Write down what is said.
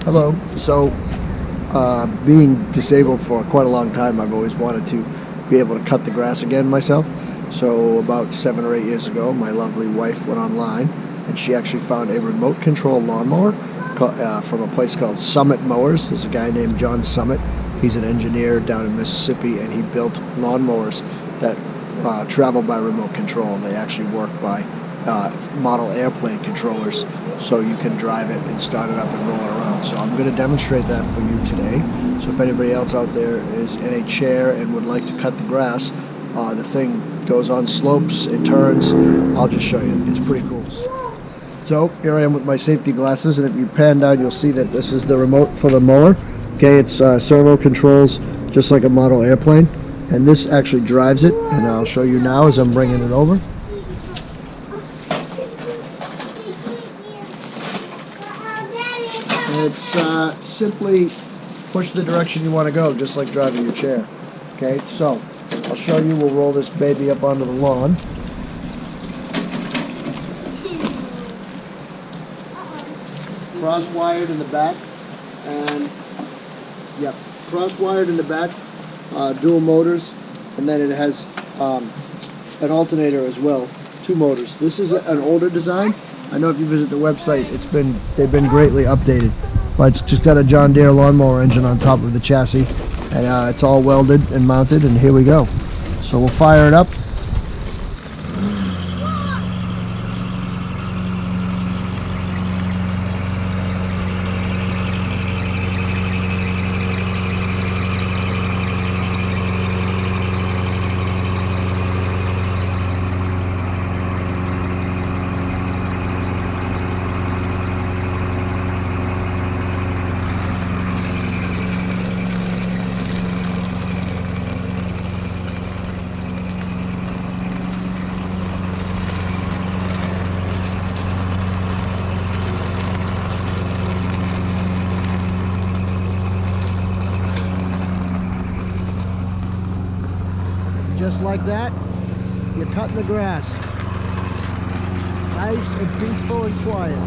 Hello. So, being disabled for quite a long time, I've always wanted to be able to cut the grass again myself. So, about 7 or 8 years ago, my lovely wife went online and she actually found a remote control lawnmower from a place called Summit Mowers. There's a guy named John Summit. He's an engineer down in Mississippi, and he built lawnmowers that travel by remote control. They actually work by model airplane controllers, so you can drive it and start it up and roll it around. So I'm going to demonstrate that for you today. So if anybody else out there is in a chair and would like to cut the grass, the thing goes on slopes, it turns. I'll just show you. It's pretty cool. So here I am with my safety glasses, and if you pan down, you'll see that this is the remote for the mower. Okay, it's servo controls, just like a model airplane, and this actually drives it, and I'll show you now as I'm bringing it over. And it's simply push the direction you want to go, just like driving your chair. Okay, so I'll show you. We'll roll this baby up onto the lawn. Cross-wired in the back, and yep, cross-wired in the back, dual motors, and then it has an alternator as well, 2 motors. This is an older design. I know if you visit the website, they've been greatly updated, but it's just got a John Deere lawnmower engine on top of the chassis, and it's all welded and mounted, and here we go. So we'll fire it up. Just like that, you're cutting the grass. Nice and peaceful and quiet.